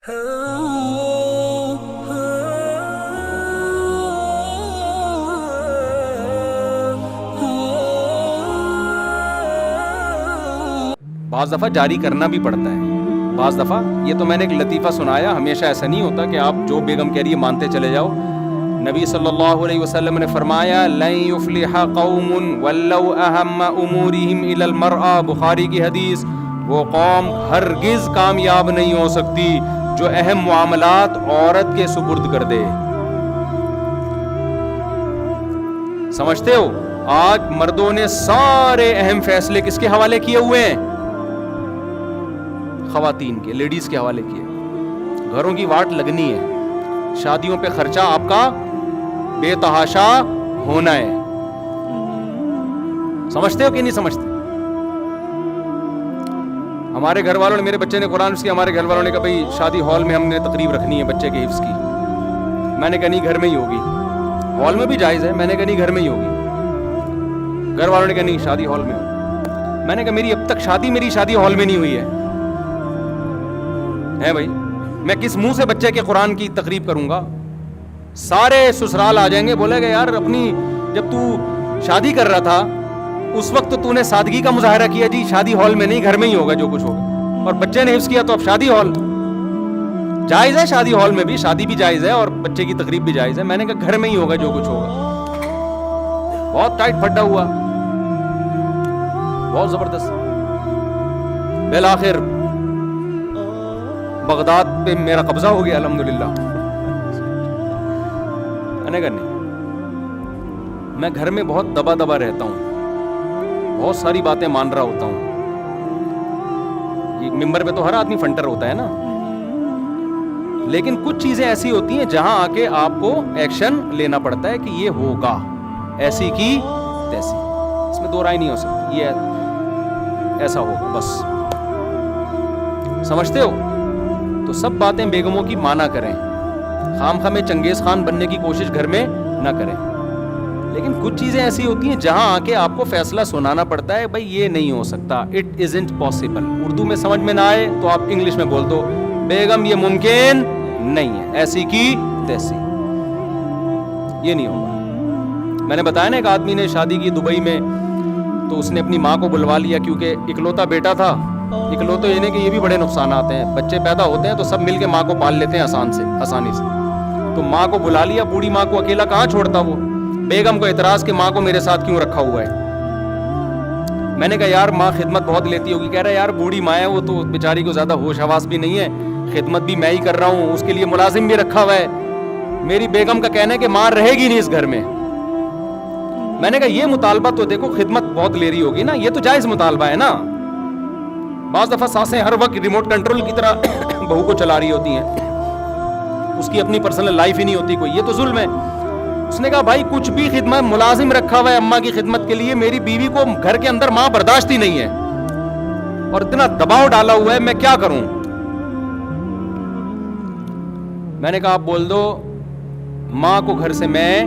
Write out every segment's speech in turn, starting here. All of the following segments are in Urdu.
بعض دفعہ جاری کرنا بھی پڑتا ہے. بعض دفعہ یہ تو میں نے ایک لطیفہ سنایا, ہمیشہ ایسا نہیں ہوتا کہ آپ جو بیگم کہہ رہی ہے مانتے چلے جاؤ. نبی صلی اللہ علیہ وسلم نے فرمایا لن یفلح قوم ولو اہم امورہم الی المرأة, بخاری کی حدیث, وہ قوم ہرگز کامیاب نہیں ہو سکتی جو اہم معاملات عورت کے سپرد کر دے. سمجھتے ہو آج مردوں نے سارے اہم فیصلے کس کے حوالے کیے ہوئے ہیں؟ خواتین کے, لیڈیز کے حوالے کیے. گھروں کی واٹ لگنی ہے, شادیوں پہ خرچہ آپ کا بے تحاشا ہونا ہے. سمجھتے ہو کہ نہیں سمجھتے؟ ہمارے گھر والوں نے, میرے بچے نے قرآن حفظ کیا, ہمارے گھر والوں نے کہا بھائی شادی ہال میں ہم نے تقریب رکھنی ہے بچے کے حفظ کی. میں نے کہا نہیں گھر میں ہی ہوگی. ہال میں بھی جائز ہے, میں نے کہا نہیں گھر میں ہی ہوگی. گھر والوں نے کہا نہیں شادی ہال میں ہو. میں نے کہا میری اب تک میری شادی ہال میں نہیں ہوئی ہے بھائی, میں کس منہ سے بچے کے قرآن کی تقریب کروں گا؟ سارے سسرال آ جائیں گے, بولے گا یار اپنی جب تو شادی کر رہا تھا اس وقت تو نے سادگی کا مظاہرہ کیا, جی شادی ہال میں نہیں گھر میں ہی ہوگا جو کچھ ہوگا, اور بچے نے حفظ کیا تو اب شادی ہال. جائز ہے شادی ہال میں بھی, شادی بھی جائز ہے اور بچے کی تقریب بھی جائز ہے. میں نے کہا گھر میں ہی ہوگا جو کچھ ہوگا. بہت ٹائٹ پھڈا ہوا, بہت زبردست. بالآخر بغداد پہ میرا قبضہ ہو گیا الحمدللہ. میں نے کہا نہیں, میں گھر میں بہت دبا دبا رہتا ہوں, بہت ساری باتیں مان رہا ہوتا ہوں. یہ ممبر پہ تو ہر آدمی فنٹر ہوتا ہے نا, لیکن کچھ چیزیں ایسی ہوتی ہیں جہاں آ کے آپ کو ایکشن لینا پڑتا ہے کہ یہ ہوگا, ایسی کی تیسی, اس میں دو رائے نہیں ہو سکتی, یہ ایسا ہوگا بس. سمجھتے ہو؟ تو سب باتیں بیگموں کی مانا کریں, خام خواہ میں چنگیز خان بننے کی کوشش گھر میں نہ کریں. لیکن کچھ چیزیں ایسی ہوتی ہیں جہاں آ کے آپ کو فیصلہ سنانا پڑتا ہے, بھائی یہ نہیں ہو سکتا, اٹ ازنٹ پاسبل. اردو میں سمجھ میں نہ آئے تو آپ انگلش میں بول دو, بیگم یہ ممکن نہیں ہے, ایسی کی تیسی, یہ نہیں ہوگا. میں نے بتایا نا ایک آدمی نے شادی کی دبئی میں, تو اس نے اپنی ماں کو بلوا لیا کیونکہ اکلوتا بیٹا تھا. اکلوتے یہ نہیں کہ یہ بھی بڑے نقصانات ہیں, بچے پیدا ہوتے ہیں تو سب مل کے ماں کو پال لیتے ہیں آسانی سے. تو ماں کو بلا لیا, بوڑھی ماں کو اکیلا کہاں چھوڑتا وہ. بیگم کو اعتراض کہ ماں کو میرے ساتھ کیوں رکھا ہوا ہے. میں نے کہا یار ماں خدمت بہت لیتی ہوگی. کہہ رہا ہے یار بوڑھی ماں ہے, وہ تو بیچاری کو زیادہ ہوش حواس بھی نہیں ہے, خدمت بھی میں ہی کر رہا ہوں, اس کے لیے ملازم بھی رکھا ہوا ہے. میری بیگم کا کہنا ہے کہ ماں رہے گی نہیں اس گھر میں. میں نے کہا یہ مطالبہ تو دیکھو خدمت بہت لے رہی ہوگی نا, یہ تو جائز مطالبہ ہے نا. بعض دفعہ سانسیں ہر وقت ریموٹ کنٹرول کی طرح بہو کو چلا رہی ہوتی ہیں, اس کی اپنی پرسنل لائف ہی نہیں ہوتی کوئی, یہ تو ظلم ہے. اس نے کہا بھائی کچھ بھی خدمت, ملازم رکھا ہوا ہے اماں کی خدمت کے لیے, میری بیوی کو گھر کے اندر ماں برداشت ہی نہیں ہے, اور اتنا دباؤ ڈالا ہوا ہے, میں کیا کروں. میں نے کہا آپ بول دو ماں کو گھر سے میں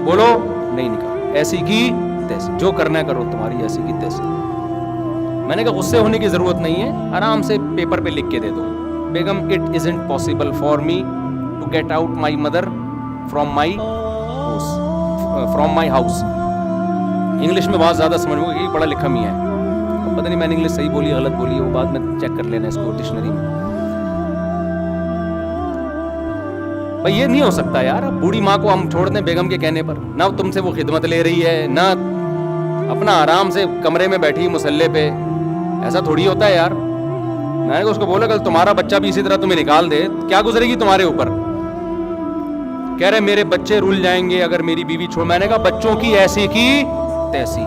بولو نہیں نکال, ایسی کی تیسی, جو کرنا ہے کرو تمہاری ایسی کی تیسی. میں نے کہا غصے ہونے کی ضرورت نہیں ہے, آرام سے پیپر پہ لکھ کے دے دو, بیگم it isn't possible for me to get out my mother from my house. English میں بہت زیادہ سمجھ ہوگا کہ پڑھا لکھا میاں ہے, پتہ نہیں میں نے انگلش صحیح بولی غلط بولی, وہ بعد میں چیک کر لینا اس کو ڈکشنری میں. بھائی یہ نہیں ہو سکتا یار, بوڑھی ماں کو ہم چھوڑ دیں بیگم کے کہنے پر, نہ تم سے وہ خدمت لے رہی ہے, نہ اپنا آرام سے کمرے میں بیٹھی مسلے پہ, ایسا تھوڑی ہوتا ہے یار. میں نے اس کو بولا کل تمہارا بچہ بھی اسی طرح تمہیں نکال دے, کیا گزرے گی تمہارے اوپر. کہہ رہے میرے بچے رول جائیں گے اگر میری بیوی چھوڑ. میں نے کہا بچوں کی ایسی کی تیسی.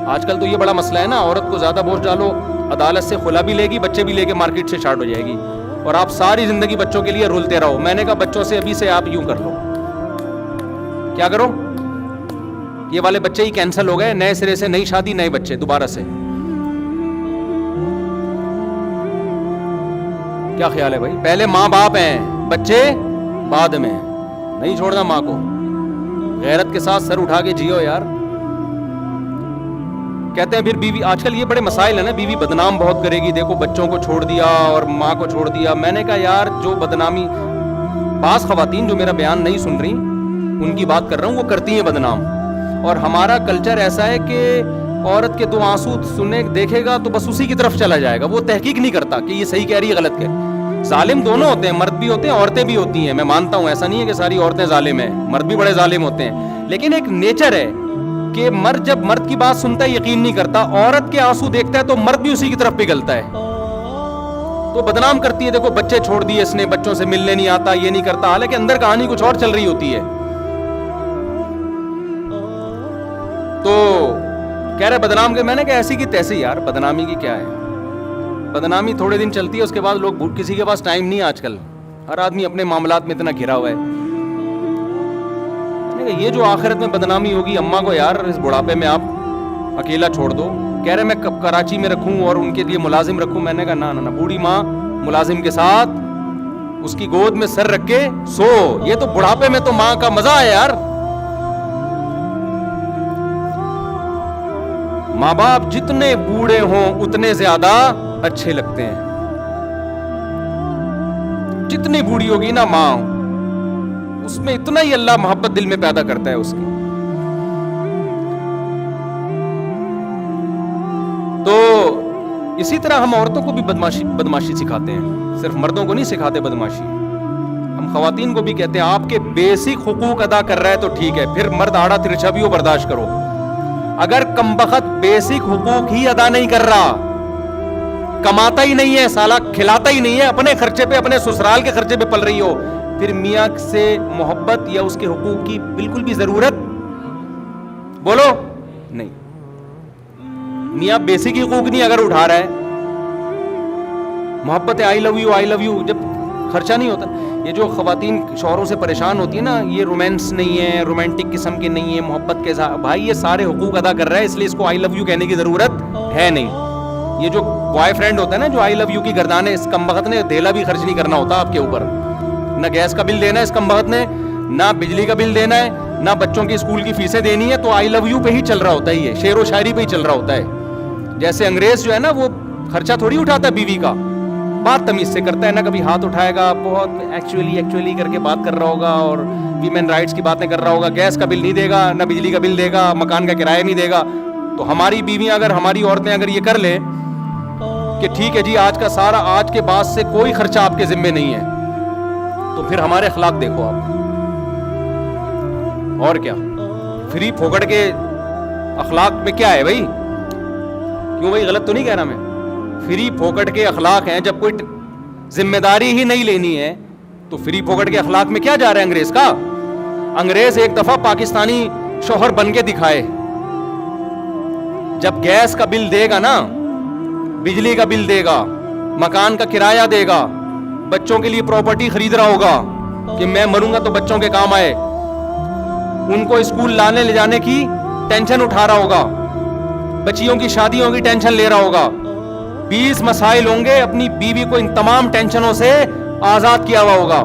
آج کل تو یہ بڑا مسئلہ ہے نا, عورت کو زیادہ بوجھ ڈالو, عدالت سے خلا بھی لے گی, بچے بھی لے کے مارکیٹ سے شارٹ ہو جائے گی, اور آپ ساری زندگی بچوں کے لیے رولتے رہو. میں نے کہا بچوں سے ابھی سے آپ یوں کر لو, کیا کرو, یہ والے بچے ہی کینسل ہو گئے, نئے سرے سے نئی شادی نئے بچے دوبارہ سے. کیا خیال ہے بھائی؟ پہلے ماں باپ ہیں, بچے بعد میں. نہیں چھوڑنا ماں کو, غیرت کے ساتھ سر اٹھا کے جیو یار. کہتے ہیں پھر بیوی, آج کل یہ بڑے مسائل ہیں نا, بیوی بدنام بہت کرے گی, دیکھو بچوں کو چھوڑ دیا اور ماں کو چھوڑ دیا. میں نے کہا یار جو بدنامی, بعض خواتین جو میرا بیان نہیں سن رہی ان کی بات کر رہا ہوں, وہ کرتی ہیں بدنام. اور ہمارا کلچر ایسا ہے کہ عورت کے 2 آنسو سننے دیکھے گا تو بس اسی کی طرف چلا جائے گا, وہ تحقیق نہیں کرتا کہ یہ صحیح کہہ رہی ہے غلط کہہ رہی ہے. ظالم دونوں ہوتے ہیں, مرد بھی ہوتے ہیں عورتیں بھی ہوتی ہیں, میں مانتا ہوں, ایسا نہیں ہے کہ ساری عورتیں ظالم ہیں, مرد بھی بڑے ظالم ہوتے ہیں. لیکن ایک نیچر ہے کہ مرد جب مرد کی بات سنتا ہے یقین نہیں کرتا, عورت کے آنسو دیکھتا ہے تو مرد بھی اسی کی طرف پگھلتا ہے, تو بدنام کرتی ہے. دیکھو بچے چھوڑ دیے اس نے, بچوں سے ملنے نہیں آتا, یہ نہیں کرتا, حالانکہ اندر کہانی کچھ اور چل رہی ہوتی ہے. تو کہہ رہے بدنام کے, میں نے کہا ایسی کی تیسی یار, بدنامی کی کیا ہے, بدنامی تھوڑے دن چلتی ہے, اس کے بعد لوگ, کسی کے پاس ٹائم نہیں ہے آج کل, ہر آدمی اپنے معاملات میں اتنا گھرا ہوا ہے. یہ جو آخرت میں بدنامی ہوگی, اماں کو یار اس بڑھاپے میں آپ اکیلا چھوڑ دو. کہہ رہے میں کراچی میں رکھوں اور ان کے لیے ملازم رکھوں. میں نے کہا نا نا, بوڑھی ماں ملازم کے ساتھ اس کی گود میں سر رکھ کے سو, یہ تو بڑھاپے میں تو ماں کا مزہ ہے یار. ماں باپ جتنے بوڑھے ہوں اتنے زیادہ اچھے لگتے ہیں. جتنی بوڑھی ہوگی نا ماں, اس میں اتنا ہی اللہ محبت دل میں پیدا کرتا ہے اس کی. تو اسی طرح ہم عورتوں کو بھی بدماشی سکھاتے ہیں, صرف مردوں کو نہیں سکھاتے بدماشی. ہم خواتین کو بھی کہتے ہیں آپ کے بیسک حقوق ادا کر رہا ہے تو ٹھیک ہے, پھر مرد آڑا ترچھا بھی ہو برداشت کرو. اگر کمبخت بیسک حقوق ہی ادا نہیں کر رہا, کماتا ہی نہیں ہے سالہ, کھلاتا ہی نہیں ہے, اپنے خرچے پہ, اپنے سسرال کے خرچے پہ پل رہی ہو, پھر میاں سے محبت یا اس کے حقوق کی بالکل بھی ضرورت بولو نہیں. میاں بیسک حقوق نہیں اگر اٹھا رہا ہے, محبت آئی love you, I love you, جب خرچہ نہیں ہوتا. یہ جو خواتین شوہروں سے پریشان ہوتی ہیں نا, یہ رومانس نہیں ہے, رومانٹک قسم کے نہیں ہے, محبت کے ساتھ, بھائی یہ سارے حقوق ادا کر رہا ہے, اس لیے اس کو آئی لو یو کہنے کی ضرورت ہے نہیں. یہ جو بوائے فرینڈ ہوتا ہے نا, جو آئی لو یو کی گردانے, اس کمبخت نے دھیلا بھی خرچ نہیں کرنا ہوتا آپ کے اوپر. نہ گیس کا بل دینا ہے اس کمبخت نے, نہ بجلی کا بل دینا ہے, نہ بچوں کی اسکول کی فیسیں دینی ہے, تو آئی لو یو پہ ہی چل رہا ہوتا ہے, یہ شعر و شاعری پہ ہی چل رہا ہوتا ہے. جیسے انگریز جو ہے نا, وہ خرچہ تھوڑی اٹھاتا ہے بیوی کا, بات تمیز سے کرتا ہے, نہ کبھی ہاتھ اٹھائے گا, بہت ایکچولی کر کے بات کر رہا ہوگا, اور ویمن رائٹس کی باتیں کر رہا ہوگا. گیس کا بل نہیں دے گا, نہ بجلی کا بل دے گا, مکان کا کرایہ نہیں دے گا. تو ہماری بیویاں اگر, ہماری عورتیں اگر یہ کر لیں کہ ٹھیک ہے جی آج کا سارا, آج کے بعد سے کوئی خرچہ آپ کے ذمے نہیں ہے, تو پھر ہمارے اخلاق دیکھو آپ. اور کیا فری پھوکڑ کے اخلاق میں کیا ہے بھائی, کیوں بھائی غلط تو نہیں کہہ رہا میں, فری پھوکٹ کے اخلاق ہیں. جب کوئی ذمہ داری ہی نہیں لینی ہے تو فری پھوکٹ کے اخلاق میں کیا جا رہا ہے انگریز کا. انگریز ایک دفعہ پاکستانی شوہر بن کے دکھائے, جب گیس کا بل دے گا نا, بجلی کا بل دے گا, مکان کا کرایہ دے گا, بچوں کے لیے پراپرٹی خرید رہا ہوگا کہ میں مروں گا تو بچوں کے کام آئے, ان کو اسکول لانے لے جانے کی ٹینشن اٹھا رہا ہوگا, بچیوں کی شادیوں کی ٹینشن لے رہا ہوگا, 20 مسائل ہوں گے, اپنی بیوی کو ان تمام ٹینشنوں سے آزاد کیا ہوا ہوگا.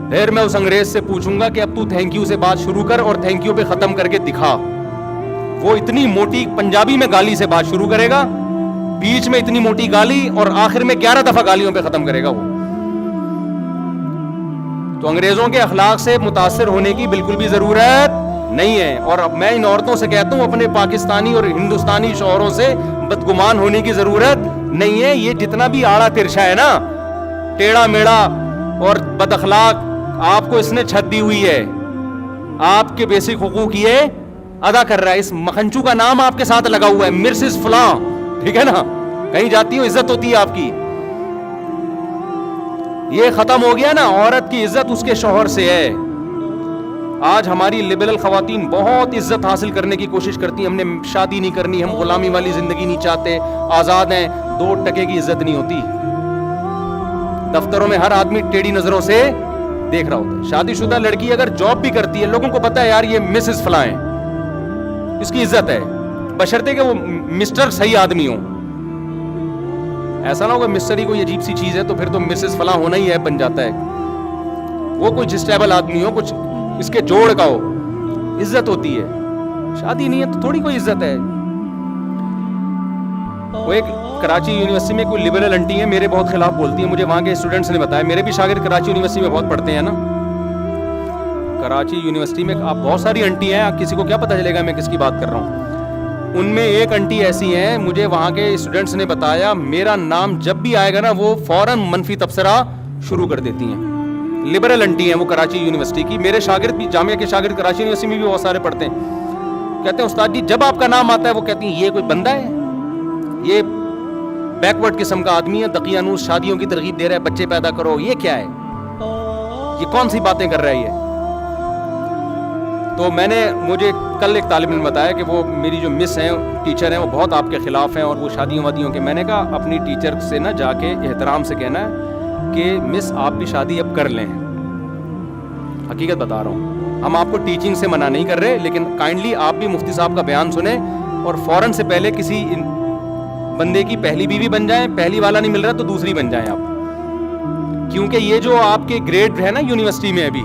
پھر میں اس انگریز سے پوچھوں گا کہ اب تو تھینک یو سے بات شروع کر اور تھینک یو پہ ختم کر کے دکھا. وہ اتنی موٹی پنجابی میں گالی سے بات شروع کرے گا, بیچ میں اتنی موٹی گالی, اور آخر میں 11 دفعہ گالیوں پہ ختم کرے گا وہ. تو انگریزوں کے اخلاق سے متاثر ہونے کی بالکل بھی ضرورت نہیں ہے. اور اب میں ان عورتوں سے کہتا ہوں, اپنے پاکستانی اور ہندوستانی شوہروں سے بدگمان ہونے کی ضرورت نہیں ہے. یہ جتنا بھی آڑا ترچھا ہے نا, ٹیڑھا میڑا اور بد اخلاق, آپ کو اس نے چھت دی ہوئی ہے, آپ کے بیسک حقوق یہ ادا کر رہا ہے. اس مکھنچو کا نام آپ کے ساتھ لگا ہوا ہے, مرسز فلاں, ٹھیک ہے نا, کہیں جاتی ہو عزت ہوتی ہے آپ کی. یہ ختم ہو گیا نا, عورت کی عزت اس کے شوہر سے ہے. آج ہماری لبرل خواتین بہت عزت حاصل کرنے کی کوشش کرتی ہیں, ہم نے شادی نہیں کرنی, ہم غلامی والی زندگی نہیں چاہتے, آزاد ہیں. 2 ٹکے کی عزت نہیں ہوتی. دفتروں میں ہر آدمی ٹیڑھی نظروں سے دیکھ رہا ہوتا ہے. شادی شدہ لڑکی اگر جاب بھی کرتی ہے, لوگوں کو پتا ہے یار یہ مسز فلاں ہے, اس کی عزت ہے, بشرطے کہ وہ مسٹر صحیح آدمی ہو. ایسا نہ ہوگا مسٹر ہی کوئی عجیب سی چیز ہے تو پھر تو مسز فلاں ہونا ہی ہے بن جاتا ہے. وہ کوئی جسٹیبل آدمی ہو, کچھ اس کے جوڑ کا ہو, عزت ہوتی ہے. شادی نہیں ہے تو تھوڑی کوئی عزت ہے. وہ ایک کراچی یونیورسٹی میں کوئی لبرل انٹی ہیں, میرے بہت خلاف بولتی ہیں, مجھے وہاں کے اسٹوڈنٹس نے بتایا, میرے بھی شاگرد کراچی یونیورسٹی میں بہت پڑھتے ہیں نا. کراچی یونیورسٹی میں آپ بہت ساری انٹی ہیں, کسی کو کیا پتہ چلے گا میں کس کی بات کر رہا ہوں. ان میں ایک انٹی ایسی ہیں, مجھے وہاں کے اسٹوڈنٹس نے بتایا, میرا نام جب بھی آئے گا نا وہ فوراً منفی تبصرہ شروع کر دیتی ہیں. لبرل انٹی ہیں وہ کراچی یونیورسٹی کی, میرے شاگرد بھی, جامعہ کے شاگرد کراچی یونیورسٹی میں بھی بہت سارے پڑھتے ہیں. کہتے ہیں استاد جی جب آپ کا نام آتا ہے وہ کہتی ہیں یہ کوئی بندہ ہے, یہ بیکورڈ قسم کا آدمی ہے, دقیانوس شادیوں کی ترغیب دے رہا ہے, بچے پیدا کرو, یہ کیا ہے, یہ کون سی باتیں کر رہا ہے یہ. تو مجھے کل ایک طالب علم بتایا کہ وہ میری جو مس ہیں, ٹیچر ہیں, وہ بہت آپ کے خلاف ہیں اور وہ شادیوں وادیوں کے. میں نے کہا اپنی ٹیچر سے نا جا کے احترام سے کہنا ہے کہ مس آپ بھی شادی اب کر لیں. حقیقت بتا رہا ہوں, ہم آپ کو ٹیچنگ سے منع نہیں کر رہے, لیکن کائنڈلی آپ بھی مفتی صاحب کا بیان سنیں اور فوراً سے پہلے کسی بندے کی پہلی بیوی بن جائیں. پہلی والا نہیں مل رہا تو دوسری بن جائیں آپ, کیونکہ یہ جو آپ کے گریڈ ہے نا یونیورسٹی میں ابھی,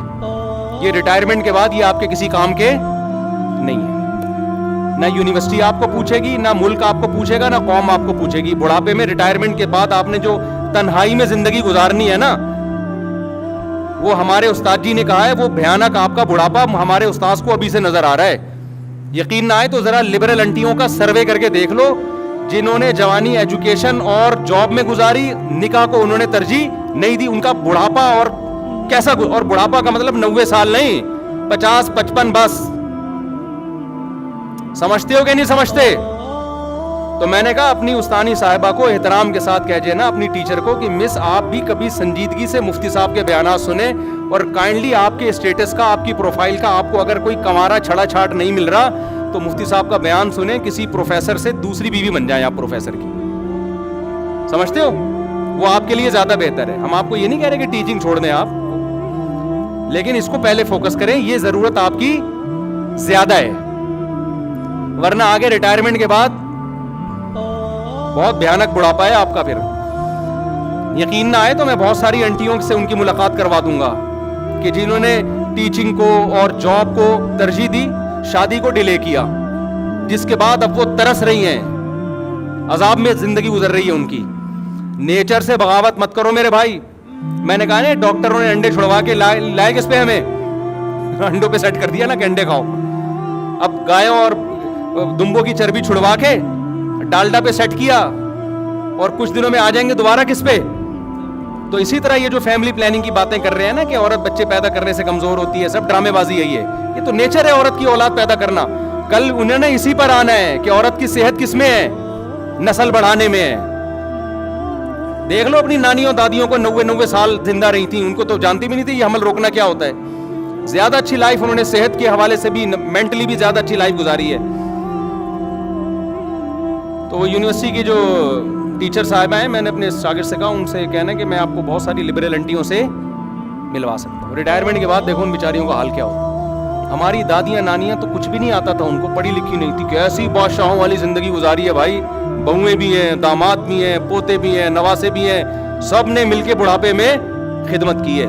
یہ ریٹائرمنٹ کے بعد یہ آپ کے کسی کام کے نہیں ہے. نہ یونیورسٹی آپ کو پوچھے گی, نہ ملک آپ کو پوچھے گا, نہ قوم آپ کو پوچھے گی. بڑھاپے میں ریٹائرمنٹ کے بعد آپ نے جو تنہائی میں زندگی گزارنی ہے نا, وہ ہمارے استاد جی نے کہا ہے وہ بھیانک آپ کا بڑھاپا ہمارے استاذ کو ابھی سے نظر آ رہا ہے. یقین نہ آئے تو ذرا لبرل انٹیوں کا سروے کر کے دیکھ لو, جنہوں نے جوانی ایجوکیشن اور جاب میں گزاری, نکاح کو انہوں نے ترجیح نہیں دی, ان کا بڑھاپا اور کیسا, اور بڑھاپا کا مطلب 90 سال نہیں, 50 55 بس. سمجھتے ہو کہ نہیں سمجھتے؟ تو میں نے کہا اپنی استانی صاحبہ کو احترام کے ساتھ کہہ نا اپنی ٹیچر کو کہ مس آپ بھی کبھی سنجیدگی سے مفتی صاحب کے بیانات سنیں, اور کائنڈلی آپ کے اسٹیٹس کا, آپ کی پروفائل کا, آپ کو اگر کوئی کمارا چھڑا چھاٹ نہیں مل رہا تو مفتی صاحب کا بیان سنیں, کسی پروفیسر سے دوسری بیوی بن جائیں آپ پروفیسر کی. سمجھتے ہو؟ وہ آپ کے لیے زیادہ بہتر ہے. ہم آپ کو یہ نہیں کہہ رہے کہ ٹیچنگ چھوڑ دیں آپ, لیکن اس کو پہلے فوکس کریں, یہ ضرورت آپ کی زیادہ ہے, ورنہ آگے ریٹائرمنٹ کے بعد بہت بھیانک بڑھاپا ہے آپ کا. پھر یقین نہ آئے تو میں بہت ساری انٹیوں سے ان کی ملاقات کروا دوں گا کہ جنہوں نے ٹیچنگ کو اور جاب کو ترجیح دی, شادی کو ڈیلے کیا, جس کے بعد اب وہ ترس رہی ہیں, عذاب میں زندگی گزر رہی ہے ان کی. نیچر سے بغاوت مت کرو میرے بھائی. میں نے کہا نا ڈاکٹروں نے انڈے چھڑوا کے لائے کس پہ, ہمیں انڈوں پہ سیٹ کر دیا نا کہ انڈے کھاؤ. اب گایوں اور دمبوں کی چربی چھڑوا کے ڈالڈا پہ سیٹ کیا, اور کچھ دنوں میں آ جائیں گے دوبارہ کس پہ. تو اسی طرح یہ جو فیملی پلاننگ کی باتیں کر رہے ہیں نا کہ عورت بچے پیدا کرنے سے کمزور ہوتی ہے, سب ڈرامے بازی ہے. یہ تو نیچر ہے عورت کی اولاد پیدا کرنا. کل انہوں نے اسی پر آنا ہے کہ عورت کی صحت کس میں ہے, نسل بڑھانے میں ہے. دیکھ لو اپنی نانیوں دادیوں کو 90 سال زندہ رہی تھیں, ان کو تو جانتی بھی نہیں تھی یہ حمل روکنا کیا ہوتا ہے. زیادہ اچھی لائف انہوں نے صحت کے حوالے سے بھی, مینٹلی بھی زیادہ اچھی لائف گزاری ہے. تو وہ یونیورسٹی کی جو ٹیچر صاحبہ ہیں, میں نے اپنے شاگرد سے کہا ان سے کہنا کہ میں آپ کو بہت ساری لبرل انٹیوں سے ملوا سکتا ہوں. ریٹائرمنٹ کے بعد دیکھو ان بیچاریوں کا حال کیا ہو. ہماری دادیاں نانیاں تو کچھ بھی نہیں آتا تھا ان کو, پڑھی لکھی نہیں تھی, کیسی بادشاہوں والی زندگی گزاری ہے بھائی. بہویں بھی ہیں, داماد بھی ہیں, پوتے بھی ہیں, نواسے بھی ہیں, سب نے مل کے بڑھاپے میں خدمت کی ہے.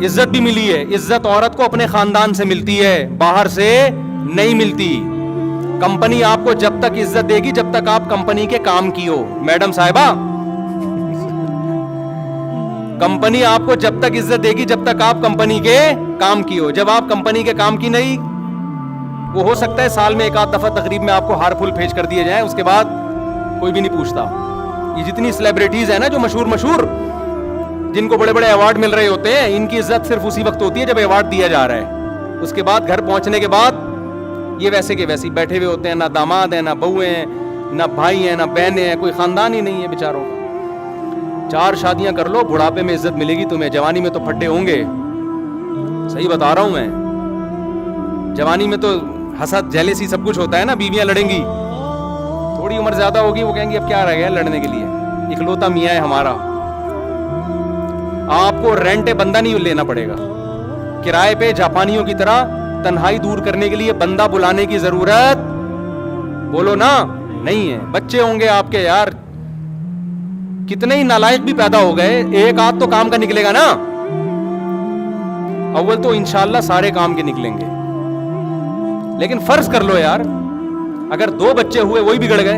عزت بھی ملی ہے. عزت عورت کو اپنے خاندان سے ملتی ہے, باہر سے نہیں ملتی. کمپنی آپ کو جب تک عزت دے گی جب تک آپ کمپنی کے کام کی ہو. میڈم صاحبہ, کمپنی آپ کو جب تک عزت دے گی جب تک آپ کمپنی کے کام کی ہو. جب آپ کمپنی کے کام کی نہیں, وہ ہو سکتا ہے سال میں ایک آدھ دفعہ تقریب میں آپ کو ہار پھول بھیج کر دیے جائیں, اس کے بعد کوئی بھی نہیں پوچھتا. یہ جتنی سیلیبریٹیز ہیں نا جو مشہور جن کو بڑے بڑے ایوارڈ مل رہے ہوتے ہیں, ان کی عزت صرف اسی وقت ہوتی ہے جب ایوارڈ دیا جا رہا ہے. اس کے بعد گھر پہنچنے کے بعد یہ ویسے کے ویسے بیٹھے ہوئے ہوتے ہیں, نہ داماد ہیں, نہ بہویں ہیں, نہ بھائی ہیں, نہ بہنیں ہیں, کوئی خاندان ہی نہیں ہے بیچاروں کا. 4 شادیاں کر لو, بڑھاپے میں عزت ملے گی تمہیں. جوانی میں تو پھڈے ہوں گے, صحیح بتا رہا ہوں میں. جوانی میں تو حسد جیلسی سب کچھ ہوتا ہے نا, بیویاں لڑیں گی. تھوڑی عمر زیادہ ہوگی وہ کہیں گی اب کیا رہ گیا لڑنے کے لیے, اکلوتا میاں ہے ہمارا. آپ کو رینٹ بندہ نہیں لینا پڑے گا, کرائے پہ جاپانیوں کی طرح تنہائی دور کرنے کے لیے بندہ بلانے کی ضرورت بولو نا نہیں ہے. بچے ہوں گے آپ کے یار, کتنے ہی نالائق بھی پیدا ہو گئے, ایک آدھ تو کام کا نکلے گا نا. اول تو انشاءاللہ سارے کام کے نکلیں گے, لیکن فرض کر لو یار اگر 2 بچے ہوئے وہی بگڑ گئے,